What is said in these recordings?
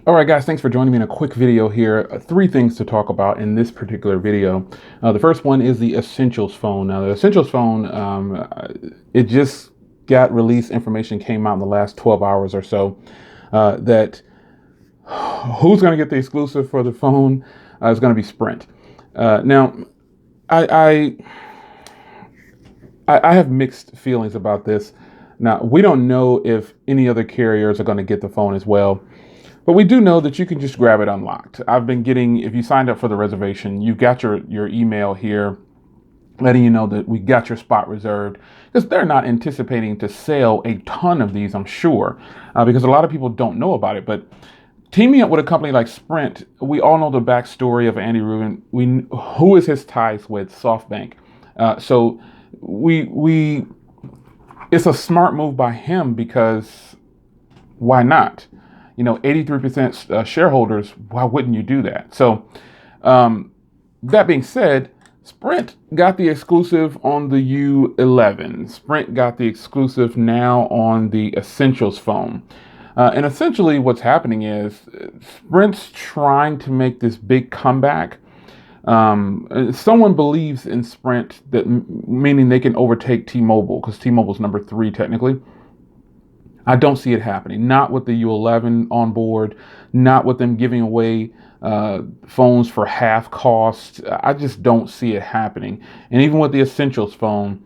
All right, guys, thanks for joining me in a quick video here. Three things to talk about in this particular video. The first one is the Essentials phone. Now, the Essentials phone, it just got released. Information came out in the last 12 hours or so that who's going to get the exclusive for the phone is going to be Sprint. Now, I, I have mixed feelings about this. Now, we don't know if any other carriers are going to get the phone as well. But we do know that you can just grab it unlocked. I've been getting, if you signed up for the reservation, you've got your email here letting you know that we got your spot reserved, because they're not anticipating to sell a ton of these, I'm sure, because a lot of people don't know about it. But teaming up with a company like Sprint, we all know the backstory of Andy Rubin. Who is his ties with SoftBank? So we it's a smart move by him, because why not? 83% shareholders, why wouldn't you do that? So that being said, Sprint got the exclusive on the U11. Sprint got the exclusive now on the Essentials phone. And essentially what's happening is Sprint's trying to make this big comeback. Someone believes in Sprint, that meaning they can overtake T-Mobile, because T-Mobile's number 3 technically. I don't see it happening. Not with the U11 on board, not with them giving away phones for half cost. I just don't see it happening. And even with the Essentials phone,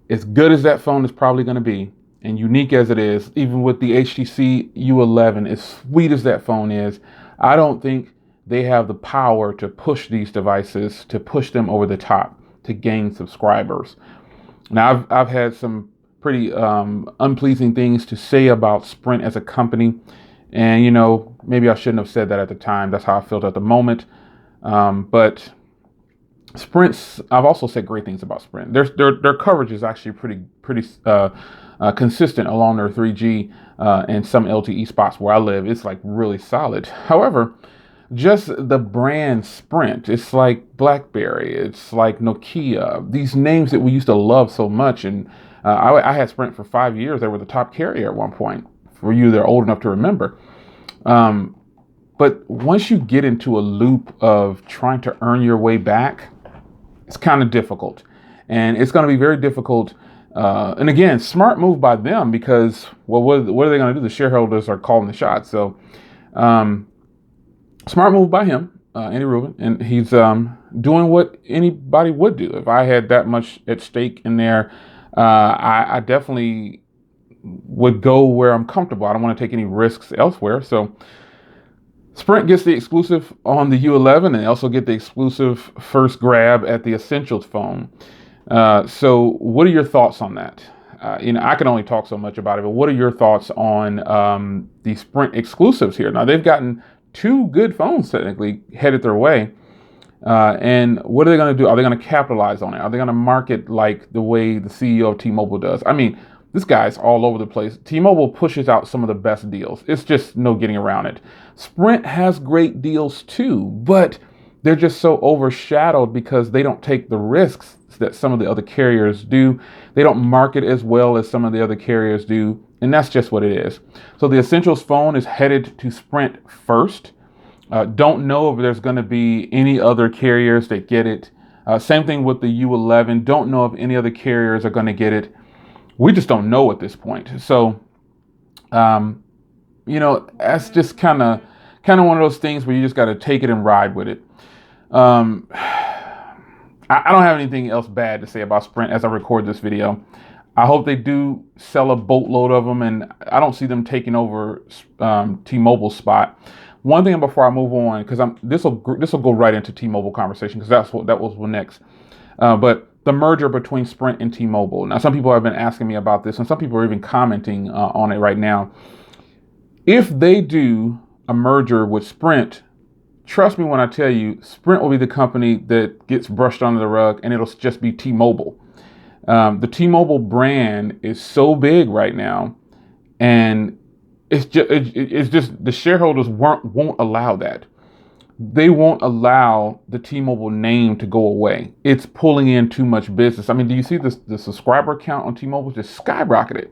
as good as that phone is probably going to be, and unique as it is, even with the HTC U11, as sweet as that phone is, I don't think they have the power to push these devices, to push them over the top, to gain subscribers. Now, I've had some pretty unpleasing things to say about Sprint as a company. And, maybe I shouldn't have said that at the time. That's how I felt at the moment. But I've also said great things about Sprint. Their coverage is actually pretty consistent along their 3G and some LTE spots where I live. It's like really solid. However, just the brand Sprint, it's like BlackBerry, it's like Nokia, these names that we used to love so much. And I had Sprint for 5 years. They were the top carrier at one point, for you that are old enough to remember. But once you get into a loop of trying to earn your way back, it's kind of difficult. And it's going to be very difficult. And again, smart move by them, because, well, what are they going to do? The shareholders are calling the shots. So smart move by him, Andy Rubin. And he's doing what anybody would do. If I had that much at stake in there, I definitely would go where I'm comfortable. I don't want to take any risks elsewhere. So Sprint gets the exclusive on the U11, and they also get the exclusive first grab at the Essentials phone. So what are your thoughts on that? I can only talk so much about it, but what are your thoughts on the Sprint exclusives here? Now, they've gotten 2 good phones technically headed their way. And what are they going to do? Are they going to capitalize on it? Are they going to market like the way the CEO of T-Mobile does? I mean, this guy's all over the place. T-Mobile pushes out some of the best deals. It's just no getting around it. Sprint has great deals too, but they're just so overshadowed because they don't take the risks that some of the other carriers do. They don't market as well as some of the other carriers do. And that's just what it is. So the Essentials phone is headed to Sprint first. Don't know if there's going to be any other carriers that get it. Same thing with the U11. Don't know if any other carriers are going to get it. We just don't know at this point. So, that's just kind of one of those things where you just got to take it and ride with it. I don't have anything else bad to say about Sprint as I record this video. I hope they do sell a boatload of them, and I don't see them taking over T-Mobile's spot. One thing before I move on, because this will go right into T-Mobile conversation, because that was next. But the merger between Sprint and T-Mobile. Now, some people have been asking me about this, and some people are even commenting on it right now. If they do a merger with Sprint, trust me when I tell you, Sprint will be the company that gets brushed under the rug, and it'll just be T-Mobile. The T-Mobile brand is so big right now, and it's just the shareholders won't allow that. They won't allow the T-Mobile name to go away. It's pulling in too much business. I mean, do you see the subscriber count on T-Mobile just skyrocketed?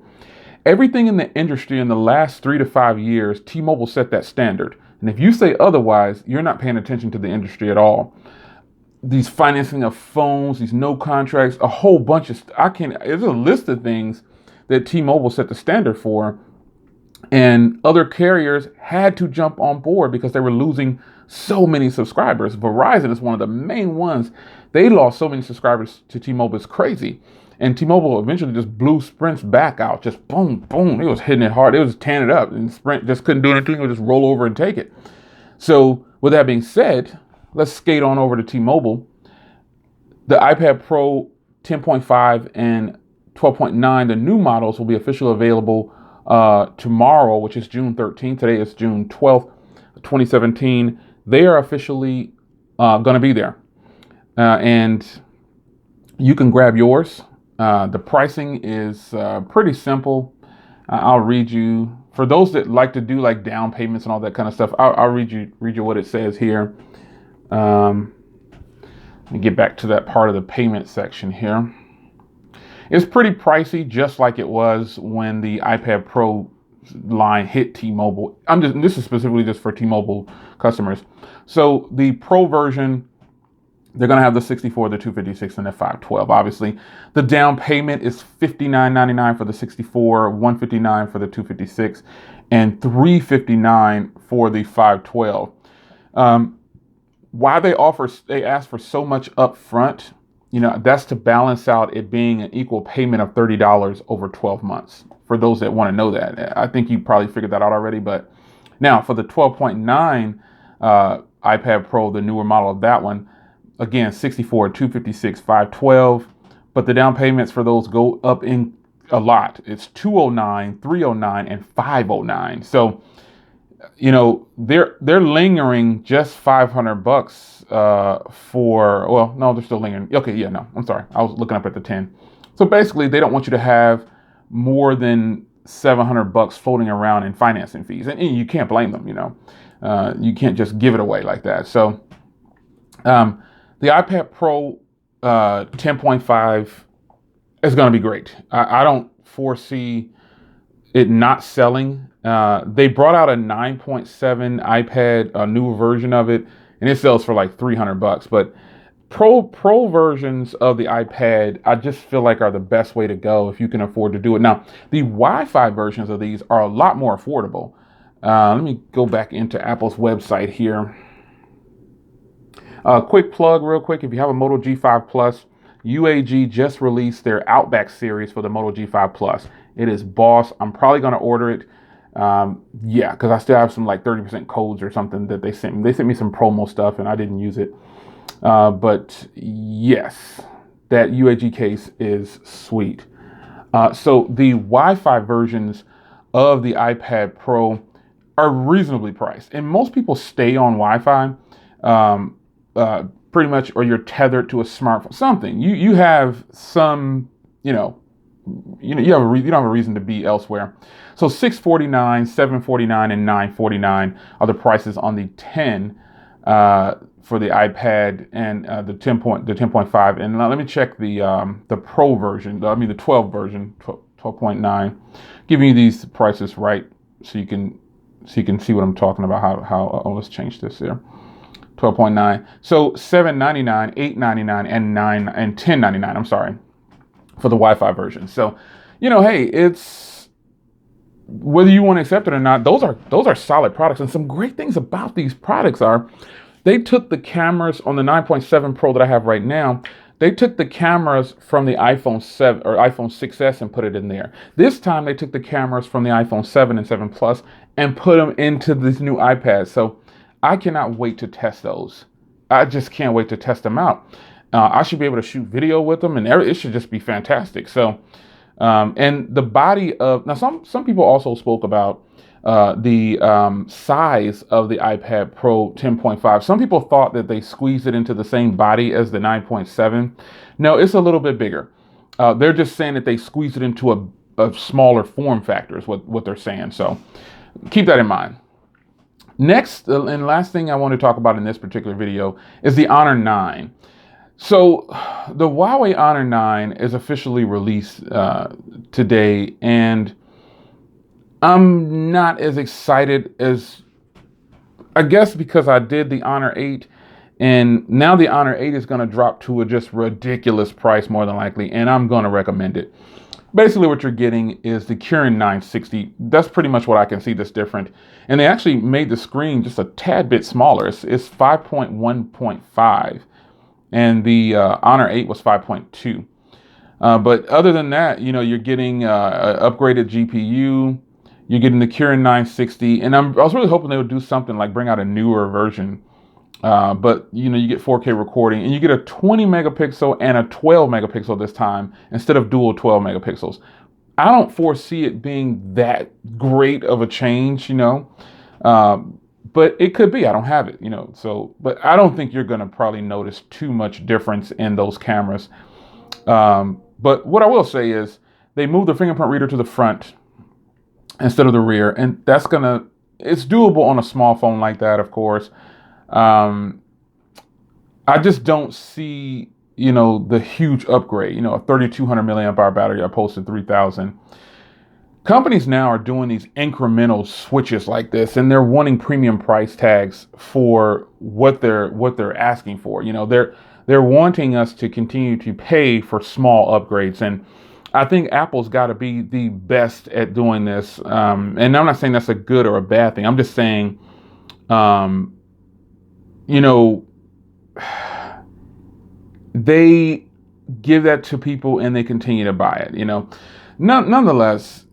Everything in the industry in the last 3 to 5 years, T-Mobile set that standard. And if you say otherwise, you're not paying attention to the industry at all. These financing of phones, these no contracts, a whole bunch of, there's a list of things that T-Mobile set the standard for. And other carriers had to jump on board because they were losing so many subscribers. Verizon is one of the main ones. They lost so many subscribers to T-Mobile. It's crazy. And T-Mobile eventually just blew Sprint's back out. Just boom, boom. It was hitting it hard. It was tearing it up. And Sprint just couldn't do anything. It would just roll over and take it. So with that being said, let's skate on over to T-Mobile. The iPad Pro 10.5 and 12.9, the new models will be officially available tomorrow, which is June 13th. Today is June 12th, 2017. They are officially going to be there. And you can grab yours. The pricing is pretty simple. I'll read you. For those that like to do like down payments and all that kind of stuff, I'll read you what it says here. Let me get back to that part of the payment section here. It's pretty pricey, just like it was when the iPad Pro line hit T-Mobile. This is specifically just for T-Mobile customers. So the Pro version, they're going to have the 64, the 256, and the 512. Obviously, the down payment is $59.99 for the 64, $159 for the 256, and $359 for the 512. Why they ask for so much up front, that's to balance out it being an equal payment of $30 over 12 months. For those that want to know that, I think you probably figured that out already. But now for the 12.9 iPad Pro, the newer model of that one, again, 64, 256, 512, but the down payments for those go up in a lot. It's $209, $309, and $509. So, they're lingering just $500 for, well, no, they're still lingering. Okay, yeah, no, I'm sorry. I was looking up at the 10. So basically, they don't want you to have more than $700 floating around in financing fees. And you can't blame them, you can't just give it away like that. So, the iPad Pro 10.5 is going to be great. I don't foresee it not selling. They brought out a 9.7 iPad, a newer version of it, and it sells for like $300. But Pro versions of the iPad, I just feel like are the best way to go if you can afford to do it. Now, the Wi-Fi versions of these are a lot more affordable. Let me go back into Apple's website here. Quick plug real quick. If you have a Moto G5 Plus, UAG just released their Outback series for the Moto G5 Plus. It is boss. I'm probably going to order it. Because I still have some like 30% codes or something that they sent me. They sent me some promo stuff and I didn't use it. But yes, that UAG case is sweet. So the Wi-Fi versions of the iPad Pro are reasonably priced. And most people stay on Wi-Fi. Pretty much, or you're tethered to a smartphone, something. You have some, you don't have a reason to be elsewhere. So $649, $749, and $949 are the prices on the 10 for the iPad and the 10.5. And let me check the Pro version. The 12 version, 12.9. Giving you these prices right so you can see what I'm talking about. How let's change this here. 12.9. So $7.99, $8.99, and $10.99. I'm sorry, for the Wi-Fi version. So, hey, it's whether you want to accept it or not. Those are solid products, and some great things about these products are they took the cameras on the 9.7 Pro that I have right now. They took the cameras from the iPhone 7 or iPhone 6s and put it in there. This time they took the cameras from the iPhone 7 and 7 Plus and put them into this new iPad. So I cannot wait to test those. I just can't wait to test them out. I should be able to shoot video with them, and it should just be fantastic. So, and the body of, now some people also spoke about the size of the iPad Pro 10.5. Some people thought that they squeezed it into the same body as the 9.7. No, it's a little bit bigger. They're just saying that they squeezed it into a smaller form factor is what they're saying. So keep that in mind. Next and last thing I want to talk about in this particular video is the Honor 9. So the Huawei Honor 9 is officially released today, and I'm not as excited as, I guess, because I did the Honor 8, and now the Honor 8 is going to drop to a just ridiculous price more than likely, and I'm going to recommend it. Basically, what you're getting is the Kirin 960. That's pretty much what I can see that's different. And they actually made the screen just a tad bit smaller. It's 5.1.5, and the Honor 8 was 5.2. But other than that, you're getting an upgraded GPU. You're getting the Kirin 960, and I was really hoping they would do something like bring out a newer version. But you get 4K recording, and you get a 20 megapixel and a 12 megapixel this time instead of dual 12 megapixels. I don't foresee it being that great of a change, but it could be. I don't have it, but I don't think you're going to probably notice too much difference in those cameras. But what I will say is they moved the fingerprint reader to the front instead of the rear, and it's doable on a small phone like that, of course. I just don't see, the huge upgrade, a 3,200 milliamp hour battery opposed to 3,000. Companies now are doing these incremental switches like this, and they're wanting premium price tags for what they're asking for. They're wanting us to continue to pay for small upgrades, and I think Apple's got to be the best at doing this. And I'm not saying that's a good or a bad thing. I'm just saying, they give that to people and they continue to buy it. Nonetheless,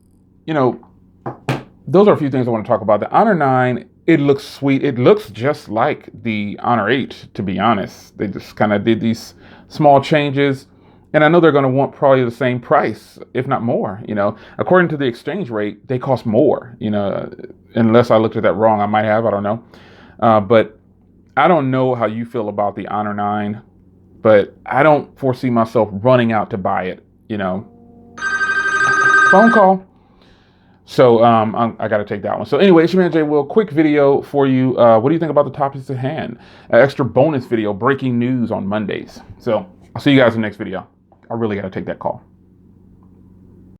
those are a few things I want to talk about. The Honor 9, it looks sweet. It looks just like the Honor 8, to be honest. They just kind of did these small changes. And I know they're going to want probably the same price, if not more. According to the exchange rate, they cost more, unless I looked at that wrong. I might have, I don't know. But I don't know how you feel about the Honor 9, but I don't foresee myself running out to buy it, Phone call. So I got to take that one. So anyway, it's your man Jay Will. Quick video for you. What do you think about the topics at hand? An extra bonus video, breaking news on Mondays. So I'll see you guys in the next video. I really got to take that call.